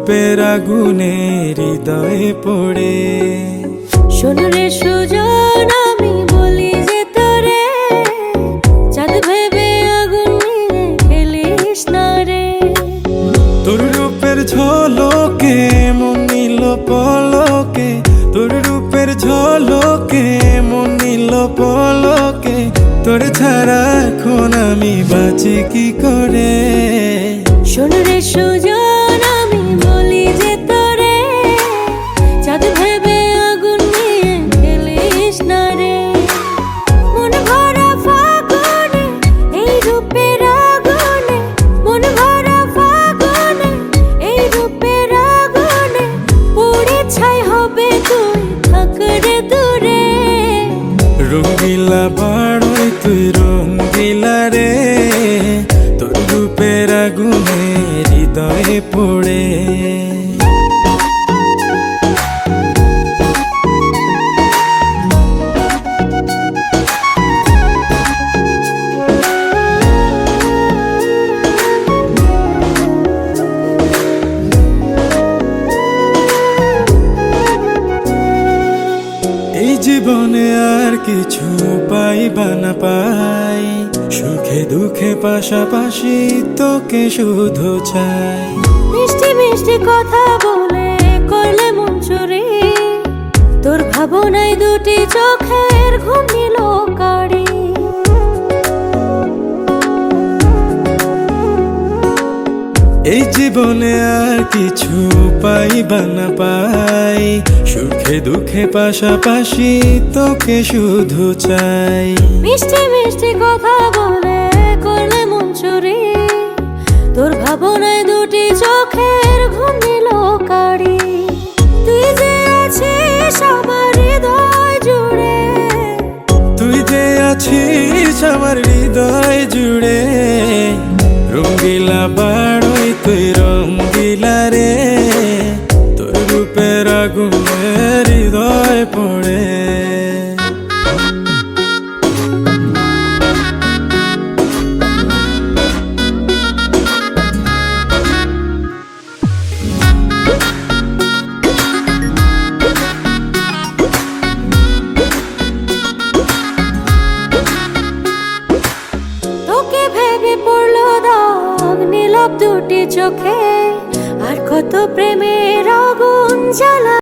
রূপের আগুনে হৃদয়ে পড়ে। শোন রে সুজন, আমি বলি যে তোরে, চাঁদ ভেবে আগুন নিয়ে খেলিস না রে। তোর রূপের ঝলকে মন নিল পলকে, তোর রূপের ঝলকে মন নিল পলকে। তোর ছাড়া এখন আমি বাঁচি কি করে। শোন রে সুজন, আমি বলি যে তোরে, চাঁদ ভেবে আগুন নিয়ে খেলিস না রে। মন ভরা ফাগুনে এই রূপের আগুনে, মন ভরা ফাগুনে এই রূপের আগুনে, পুড়ে ছাই হবে তুই থাক রে দূরে। রঙ্গিলা বাড়ই তুই রঙ্গিলা রে, তোর রূপের আগুনে হৃদয়ে পড়ে। এই জীবনে আর কিছু পাইবা না পাই, সুখে দুঃখে পাশাপাশি তোকে শুধু চাই। মিষ্টি মিষ্টি কথা বলে করলে মন চুরি, তোর ভাবনায় দুটি চোখের ঘুম নিল কারি। এই জীবনে আর কিছু পাইবা না পাই, সুখে দুঃখে পাশাপাশি তোকে শুধু চাই। মিষ্টি মিষ্টি কথা বলে করলে মন চুরি, তোর ভাবনায় দুটি চোখের ঘুম নিল কারি। তুই যে আছিস আমার হৃদয় জুড়ে, তুই যে আছিস আমার হৃদয় জুড়ে। রঙ্গিলা বাড়ই তুই রঙ্গিলা রে, তোর রূপের আগুনে হৃদয় পড়ে। তোকে ভেবে পড়লো দাগ নীলাভ দুটি চোখে, আর কত প্রেমের আগুন জ্বালা।